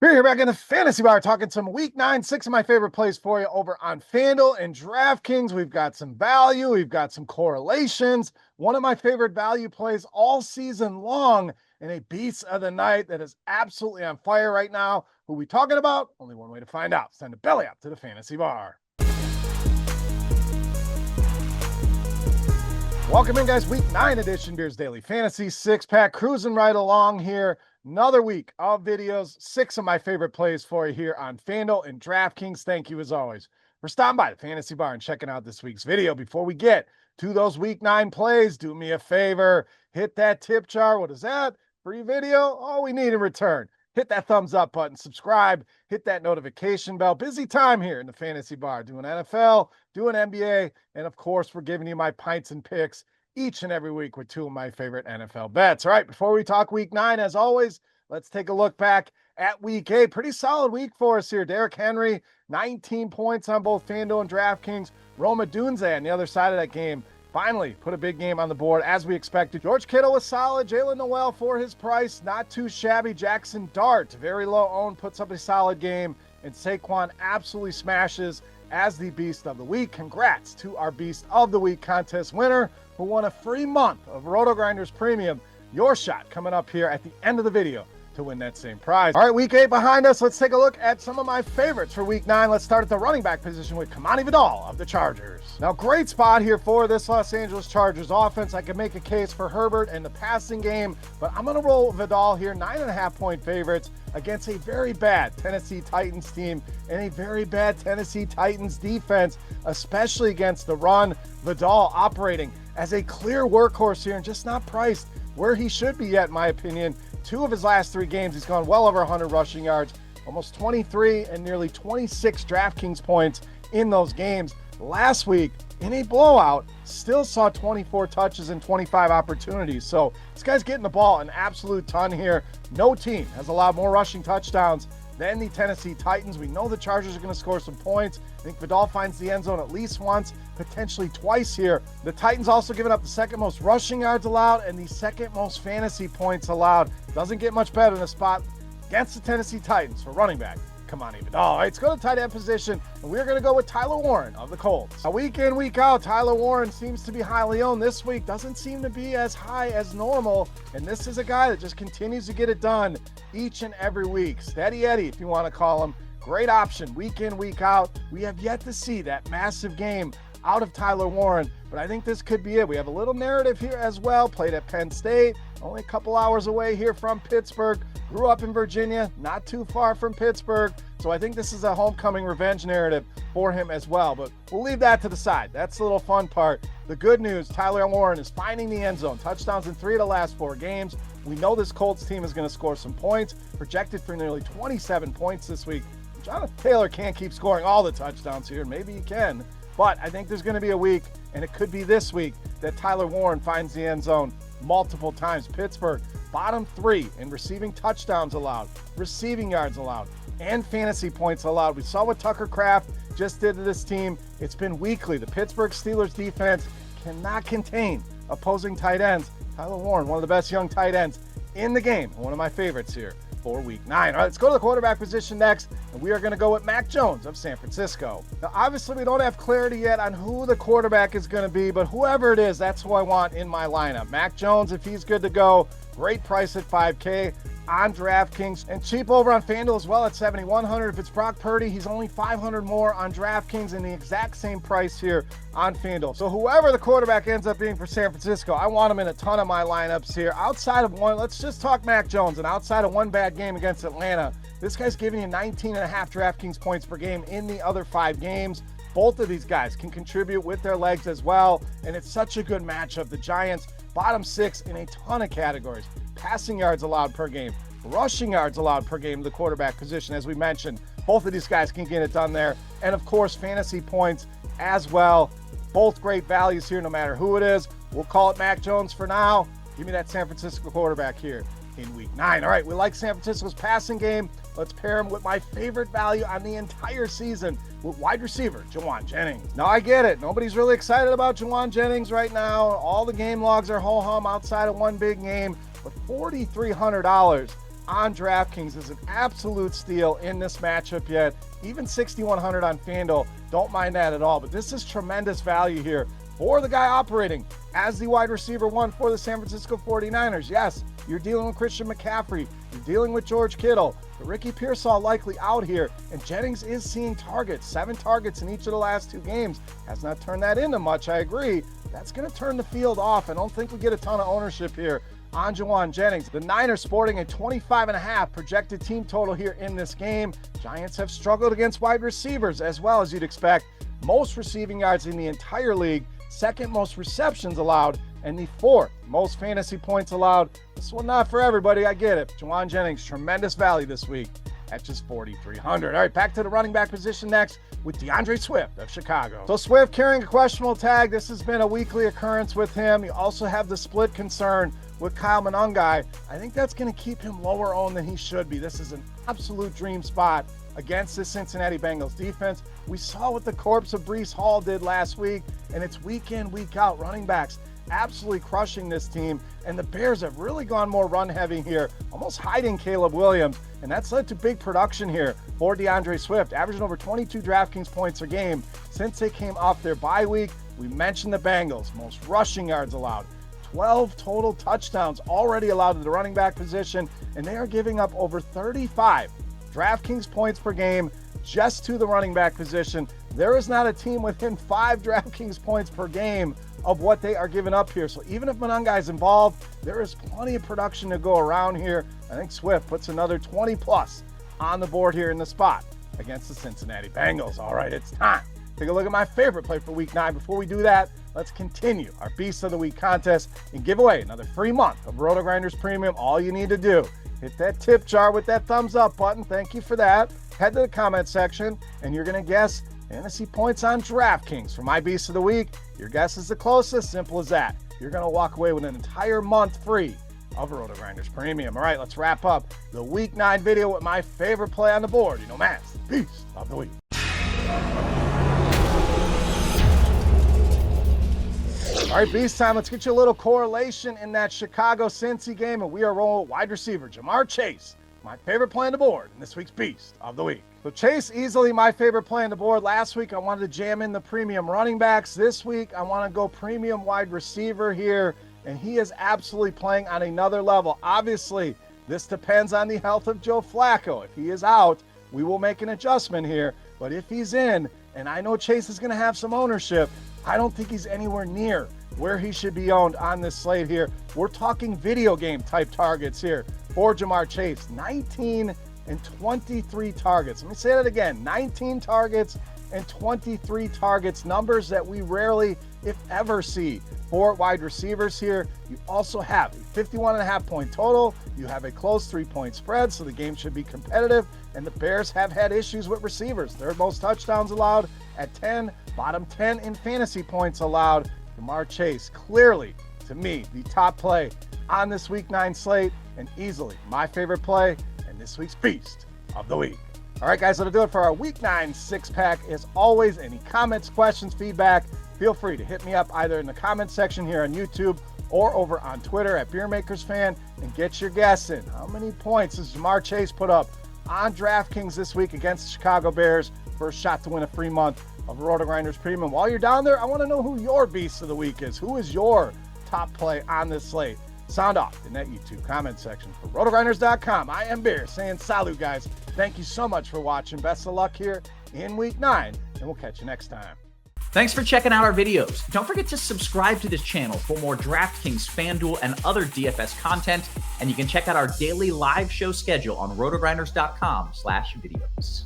We're here back in the Fantasy Bar talking some Week 9, 6 of my favorite plays for you over on FanDuel and DraftKings. We've got some value. We've got some correlations. One of my favorite value plays all season long and a beast of the night that is absolutely on fire right now. Who we talking about? Only one way to find out. It's time to belly up to the Fantasy Bar. Welcome in, guys. Week 9 edition Beers Daily Fantasy 6-pack. Cruising right along here. Another week of videos, 6 of my favorite plays for you here on FanDuel and DraftKings. Thank you, as always, for stopping by the Fantasy Bar and checking out this week's video. Before we get to those Week 9 plays, do me a favor. Hit that tip jar. What is that? Free video? All we need in return. Hit that thumbs up button, subscribe, hit that notification bell. Busy time here in the Fantasy Bar, doing NFL, doing NBA, and of course, we're giving you my pints and picks each and every week with 2 of my favorite NFL bets. All right, before we talk Week 9, as always, let's take a look back at Week 8. Pretty solid week for us here. Derrick Henry, 19 points on both FanDuel and DraftKings. Roma Dunze on the other side of that game finally put a big game on the board as we expected. George Kittle was solid. Jalen Noel for his price, not too shabby. Jackson Dart, very low owned, puts up a solid game. And Saquon absolutely smashes as the Beast of the Week. Congrats to our Beast of the Week contest winner who won a free month of RotoGrinders Premium. Your shot coming up here at the end of the video to win that same prize. All right, Week 8 behind us. Let's take a look at some of my favorites for Week 9. Let's start at the running back position with Kamani Vidal of the Chargers. Now, great spot here for this Los Angeles Chargers offense. I could make a case for Herbert and the passing game, but I'm going to roll Vidal here, 9.5-point favorites against a very bad Tennessee Titans team and a very bad Tennessee Titans defense, especially against the run. Vidal operating as a clear workhorse here and just not priced where he should be yet, in my opinion. 2 of his last 3 games, he's gone well over 100 rushing yards, almost 23 and nearly 26 DraftKings points in those games. Last week, in a blowout, still saw 24 touches and 25 opportunities. So this guy's getting the ball an absolute ton here. No team has allowed more rushing touchdowns than the Tennessee Titans. We know the Chargers are going to score some points. I think Vidal finds the end zone at least once, potentially twice here. The Titans also giving up the 2nd most rushing yards allowed and the 2nd most fantasy points allowed. Doesn't get much better in a spot against the Tennessee Titans for running back Kamani Vidal. All right, let's go to tight end position, and we're going to go with Tyler Warren of the Colts. Now, week in, week out, Tyler Warren seems to be highly owned. This week doesn't seem to be as high as normal, and this is a guy that just continues to get it done each and every week. Steady Eddie, if you want to call him. Great option, week in, week out. We have yet to see that massive game out of Tyler Warren, but I think this could be it. We have a little narrative here as well. Played at Penn State, only a couple hours away here from Pittsburgh. Grew up in Virginia, not too far from Pittsburgh. So I think this is a homecoming revenge narrative for him as well, but we'll leave that to the side. That's the little fun part. The good news, Tyler Warren is finding the end zone. Touchdowns in 3 of the last 4 games. We know this Colts team is going to score some points, projected for nearly 27 points this week. Jonathan Taylor can't keep scoring all the touchdowns here. Maybe he can, but I think there's going to be a week, and it could be this week, that Tyler Warren finds the end zone multiple times. Pittsburgh, bottom 3 in receiving touchdowns allowed, receiving yards allowed, and fantasy points allowed. We saw what Tucker Kraft just did to this team. It's been weekly. The Pittsburgh Steelers defense cannot contain opposing tight ends. Tyler Warren, one of the best young tight ends in the game, one of my favorites here for Week 9. All right, let's go to the quarterback position next, and we are going to go with Mac Jones of San Francisco. Now, obviously, we don't have clarity yet on who the quarterback is going to be, but whoever it is, that's who I want in my lineup. Mac Jones, if he's good to go, great price at $5K on DraftKings, and cheap over on FanDuel as well at $7,100. If it's Brock Purdy, he's only $500 more on DraftKings and the exact same price here on FanDuel. So whoever the quarterback ends up being for San Francisco, I want him in a ton of my lineups here. Outside of one, let's just talk Mac Jones, and outside of one bad game against Atlanta, this guy's giving you 19.5 DraftKings points per game in the other 5 games. Both of these guys can contribute with their legs as well, and it's such a good matchup. The Giants, bottom 6 in a ton of categories. Passing yards allowed per game, rushing yards allowed per game, the quarterback position, as we mentioned. Both of these guys can get it done there. And of course, fantasy points as well. Both great values here, no matter who it is. We'll call it Mac Jones for now. Give me that San Francisco quarterback here in Week 9. All right, we like San Francisco's passing game. Let's pair him with my favorite value on the entire season, with wide receiver Jauan Jennings. Now, I get it. Nobody's really excited about Jauan Jennings right now. All the game logs are ho-hum outside of one big game. But $4,300 on DraftKings is an absolute steal in this matchup yet. Even 6,100 on FanDuel, don't mind that at all. But this is tremendous value here for the guy operating as the wide receiver one for the San Francisco 49ers. Yes, you're dealing with Christian McCaffrey. You're dealing with George Kittle. But Ricky Pearsall likely out here. And Jennings is seeing targets. 7 targets in each of the last 2 games. Has not turned that into much, I agree. That's going to turn the field off. I don't think we get a ton of ownership here on Jauan Jennings. The Niners sporting a 25.5 projected team total here in this game. Giants have struggled against wide receivers as well as you'd expect. Most receiving yards in the entire league, 2nd most receptions allowed, and the 4th most fantasy points allowed. This one not for everybody, I get it. Jauan Jennings, tremendous value this week at just 4,300. All right, back to the running back position next with DeAndre Swift of Chicago. So Swift carrying a questionable tag. This has been a weekly occurrence with him. You also have the split concern with Kyle Monangai. I think that's going to keep him lower owned than he should be. This is an absolute dream spot against the Cincinnati Bengals defense. We saw what the corpse of Breece Hall did last week, and it's week in, week out. Running backs absolutely crushing this team, and the Bears have really gone more run heavy here, almost hiding Caleb Williams, and that's led to big production here for DeAndre Swift, averaging over 22 DraftKings points a game since they came off their bye week. We mentioned the Bengals, most rushing yards allowed, 12 total touchdowns already allowed to the running back position, and they are giving up over 35 DraftKings points per game just to the running back position. There is not a team within 5 DraftKings points per game of what they are giving up here. So even if Monangai is involved, there is plenty of production to go around here. I think Swift puts another 20 plus on the board here in the spot against the Cincinnati Bengals. All right, it's time. Take a look at my favorite play for week 9. Before we do that, let's continue our Beast of the Week contest and give away another free month of RotoGrinders Premium. All you need to do, hit that tip jar with that thumbs up button. Thank you for that. Head to the comment section, and you're going to guess fantasy points on DraftKings for my Beast of the Week. Your guess is the closest. Simple as that. You're going to walk away with an entire month free of RotoGrinders Premium. All right, let's wrap up the Week 9 video with my favorite play on the board. You know, Matt's Beast of the Week. All right, Beast time. Let's get you a little correlation in that Chicago-Cincy game, and we are rolling with wide receiver Jamar Chase, my favorite play on the board in this week's Beast of the Week. So Chase, easily my favorite play on the board. Last week, I wanted to jam in the premium running backs. This week, I want to go premium wide receiver here, and he is absolutely playing on another level. Obviously, this depends on the health of Joe Flacco. If he is out, we will make an adjustment here. But if he's in, and I know Chase is going to have some ownership, I don't think he's anywhere near where he should be owned on this slate here. We're talking video game type targets here for Jamar Chase. 19 and 23 targets. Let me say that again. 19 targets and 23 targets. Numbers that we rarely, if ever, see for wide receivers here. You also have a 51.5 point total. You have a close 3-point spread, so the game should be competitive. And the Bears have had issues with receivers. 3rd most touchdowns allowed at 10, bottom 10 in fantasy points allowed. Jamar Chase, clearly, to me, the top play on this Week 9 slate, and easily my favorite play and this week's Beast of the Week. All right, guys, that'll do it for our Week 9 six-pack. As always, any comments, questions, feedback, feel free to hit me up either in the comments section here on YouTube or over on Twitter at Beermakersfan, and get your guess in. How many points does Jamar Chase put up on DraftKings this week against the Chicago Bears? First shot to win a free month of RotoGrinders Premium. While you're down there, I want to know who your Beast of the Week is. Who is your top play on this slate? Sound off in that YouTube comment section. For RotoGrinders.com, I am Beer saying salute, guys. Thank you so much for watching. Best of luck here in Week 9, and we'll catch you next time. Thanks for checking out our videos. Don't forget to subscribe to this channel for more DraftKings, FanDuel, and other DFS content. And you can check out our daily live show schedule on RotoGrinders.com/videos.